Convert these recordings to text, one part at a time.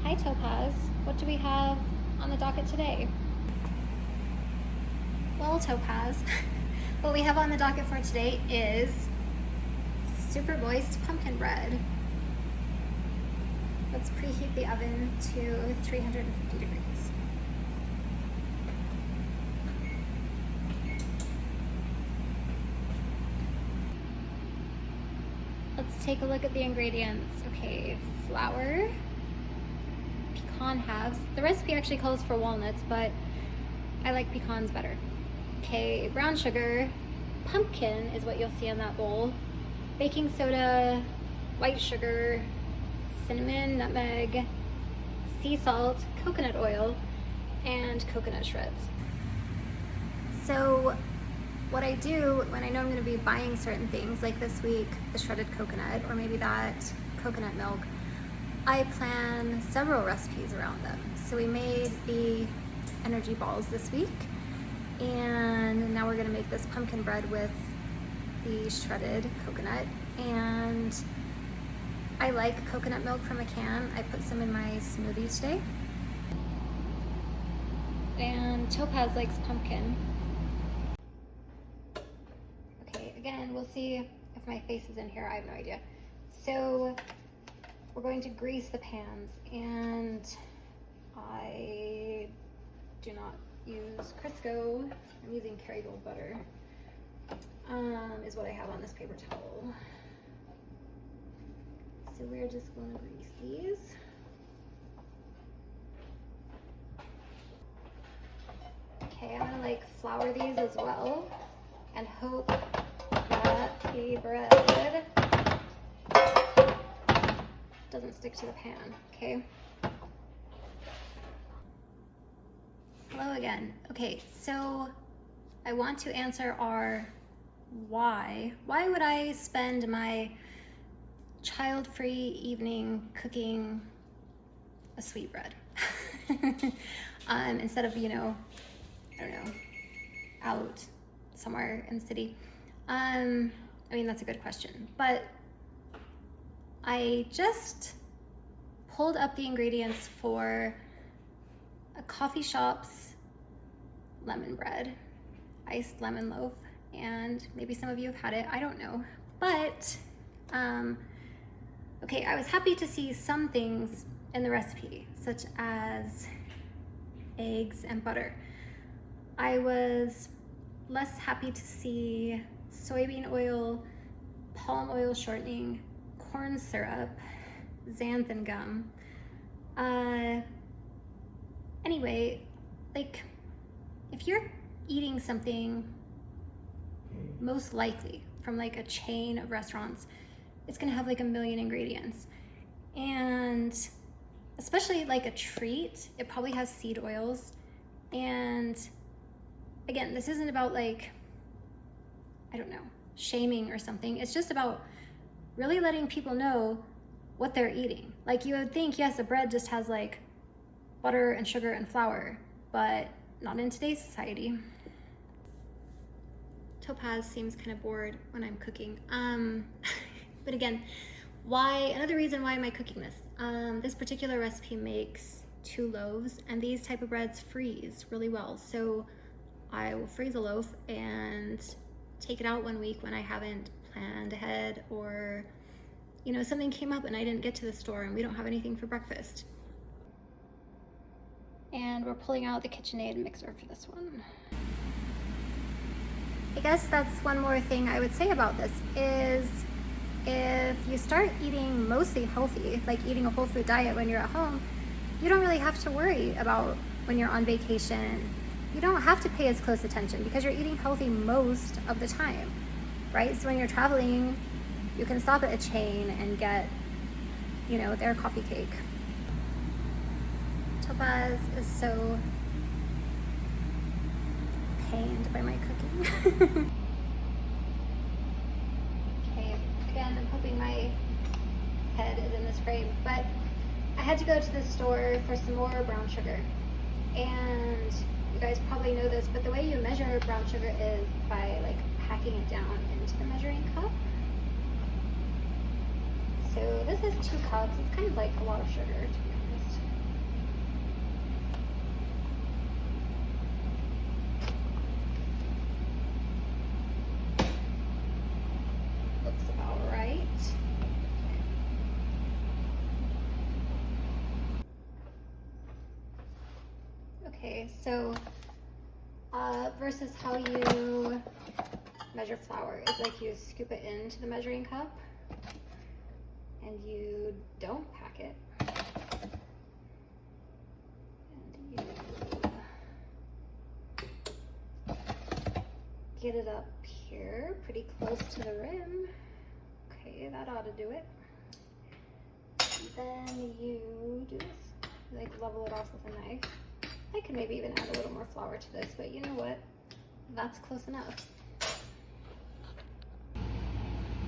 Hi Topaz, what do we have on the docket today? Well, Topaz, what we have on the docket for today is super moist pumpkin bread. Let's preheat the oven to 350 degrees. Let's take a look at the ingredients. Okay, flour, pecan halves. The recipe actually calls for walnuts, but I like pecans better. Okay, brown sugar, pumpkin is what you'll see in that bowl, baking soda, white sugar, cinnamon, nutmeg, sea salt, coconut oil, and coconut shreds. So what I do when I know I'm going to be buying certain things, like this week, the shredded coconut, or maybe that coconut milk, I plan several recipes around them. So we made the energy balls this week, and now we're going to make this pumpkin bread with the shredded coconut. And I like coconut milk from a can. I put some in my smoothie today. And Topaz likes pumpkin. Okay, again, we'll see if my face is in here. I have no idea. So we're going to grease the pans, and I do not use Crisco. I'm using Kerrygold butter, is what I have on this paper towel. So we're just going to grease these. Okay, I'm gonna flour these as well and hope that the bread doesn't stick to the pan, okay? Hello again. Okay, so I want to answer our why. Why would I spend my child-free evening cooking a sweetbread instead of, I don't know, out somewhere in the city? I mean, that's a good question, but I just pulled up the ingredients for a coffee shop's lemon bread, iced lemon loaf, and maybe some of you have had it, I don't know. But, okay, I was happy to see some things in the recipe, such as eggs and butter. I was less happy to see soybean oil, palm oil shortening, corn syrup, xanthan gum. Anyway, if you're eating something most likely from a chain of restaurants, it's gonna have a million ingredients. And especially a treat, it probably has seed oils. And again, this isn't about I don't know, shaming or something. It's just about really letting people know what they're eating. You would think, yes, a bread just has butter and sugar and flour, but not in today's society. Topaz seems kind of bored when I'm cooking. But again, another reason why am I cooking this? This particular recipe makes 2 loaves, and these type of breads freeze really well. So I will freeze a loaf and take it out one week when I haven't planned ahead, or something came up and I didn't get to the store and we don't have anything for breakfast. And we're pulling out the KitchenAid mixer for this one. I guess that's one more thing I would say about this is if you start eating mostly healthy, eating a whole food diet when you're at home, you don't really have to worry about when you're on vacation. You don't have to pay as close attention because you're eating healthy most of the time, right? So when you're traveling, you can stop at a chain and get, their coffee cake. Topaz is so pained by my cooking. Okay, again, I'm hoping my head is in this frame, but I had to go to the store for some more brown sugar. And you guys probably know this, but the way you measure brown sugar is by packing it down into the measuring cup. So this is 2 cups. It's kind of a lot of sugar, to be honest. Okay, so versus how you measure flour is like you scoop it into the measuring cup and you don't pack it. And you get it up here pretty close to the rim. Okay, that ought to do it. And then you do this, like level it off with a knife. I could maybe even add a little more flour to this, but you know what? That's close enough.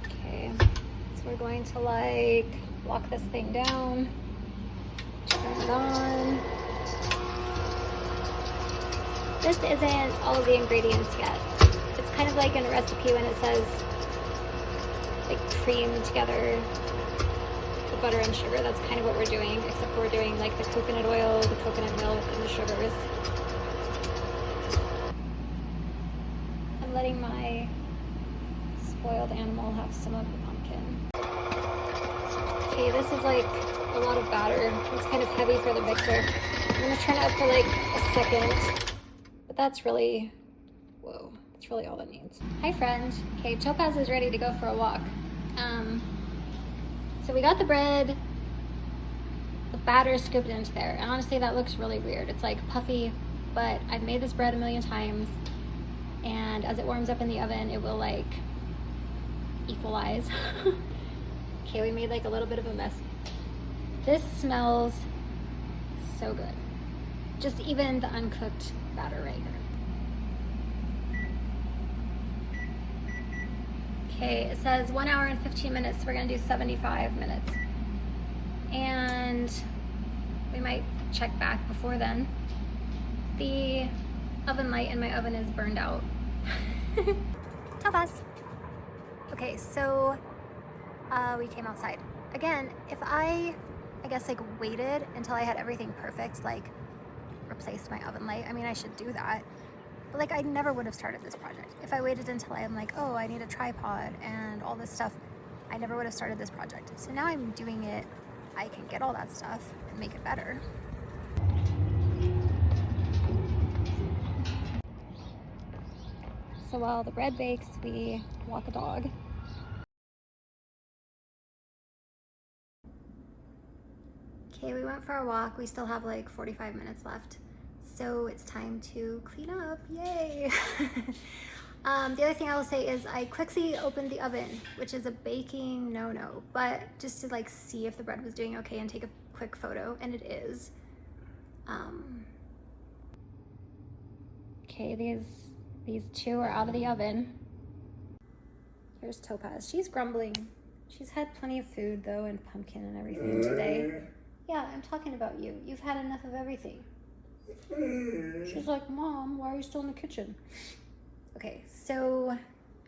Okay, so we're going to like lock this thing down, turn it on. This isn't all of the ingredients yet. It's kind of like in a recipe when it says like cream together the butter and sugar. That's kind of what we're doing, except we're doing like the coconut oil, the coconut milk, and the sugars. I'm letting my spoiled animal have some of the pumpkin. Okay, this is like a lot of batter. It's kind of heavy for the mixer. I'm gonna turn it up for like a second, but that's really, whoa, that's really all it needs. Hi friend. Okay, Topaz is ready to go for a walk. So we got the bread, the batter scooped into there, and honestly that looks really weird. It's like puffy, but I've made this bread a million times, and as it warms up in the oven, it will like equalize. Okay, we made like a little bit of a mess. This smells so good. Just even the uncooked batter right here. Okay, it says 1 hour and 15 minutes. So we're gonna do 75 minutes. And we might check back before then. The oven light in my oven is burned out. Topaz. Okay, so we came outside. Again, if I guess like waited until I had everything perfect, like replaced my oven light, I mean, I should do that. But like I never would have started this project. If I waited until I'm like, oh, I need a tripod and all this stuff, I never would have started this project. So now I'm doing it, I can get all that stuff and make it better. So while the bread bakes, we walk a dog. Okay, we went for a walk. We still have like 45 minutes left. So it's time to clean up, yay! The other thing I will say is I quickly opened the oven, which is a baking no-no, but just to like see if the bread was doing okay and take a quick photo, and it is. Okay, these two are out of the oven. Here's Topaz, she's grumbling. She's had plenty of food though, and pumpkin and everything today. Yeah, I'm talking about you. You've had enough of everything. She's like, Mom, why are you still in the kitchen? Okay, so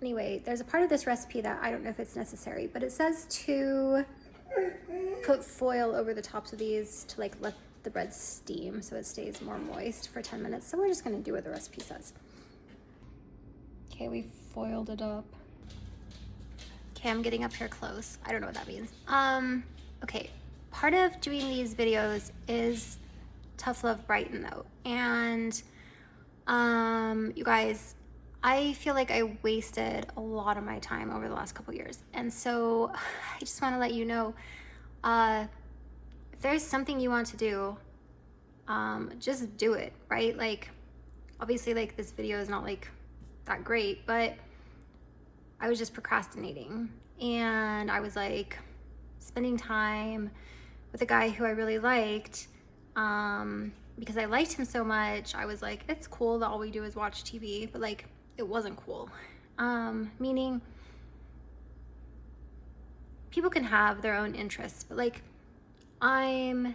anyway, there's a part of this recipe that I don't know if it's necessary, but it says to put foil over the tops of these to like let the bread steam so it stays more moist for 10 minutes. So we're just gonna do what the recipe says. Okay, we foiled it up. Okay, I'm getting up here close. I don't know what that means. Okay, part of doing these videos is Tough Love Brighton though. And you guys, I feel like I wasted a lot of my time over the last couple years. And so I just want to let you know, if there's something you want to do, just do it, right? Like, obviously like this video is not like that great, but I was just procrastinating. And I was like spending time with a guy who I really liked, because I liked him so much. I was like, it's cool that all we do is watch TV, but like, it wasn't cool. Meaning people can have their own interests, but like, I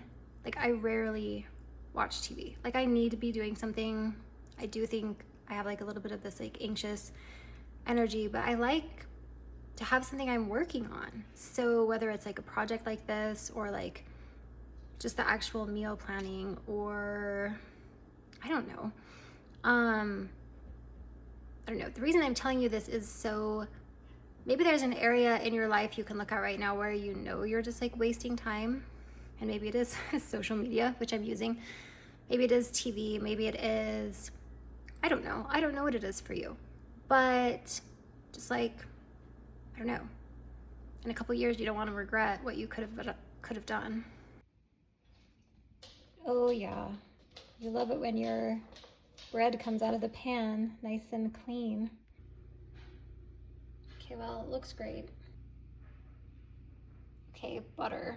rarely watch TV. Like I need to be doing something. I do think I have like a little bit of this like anxious energy, but I like to have something I'm working on. So whether it's like a project like this or like just the actual meal planning, or I don't know. I don't know. The reason I'm telling you this is so maybe there's an area in your life you can look at right now where you know you're just like wasting time, and maybe it is social media, which I'm using, Maybe it is TV, maybe it is, I don't know. I don't know what it is for you. But just like, I don't know. In a couple years, you don't want to regret what you could have done. Oh yeah, you love it when your bread comes out of the pan nice and clean. Okay, well, it looks great. Okay, butter.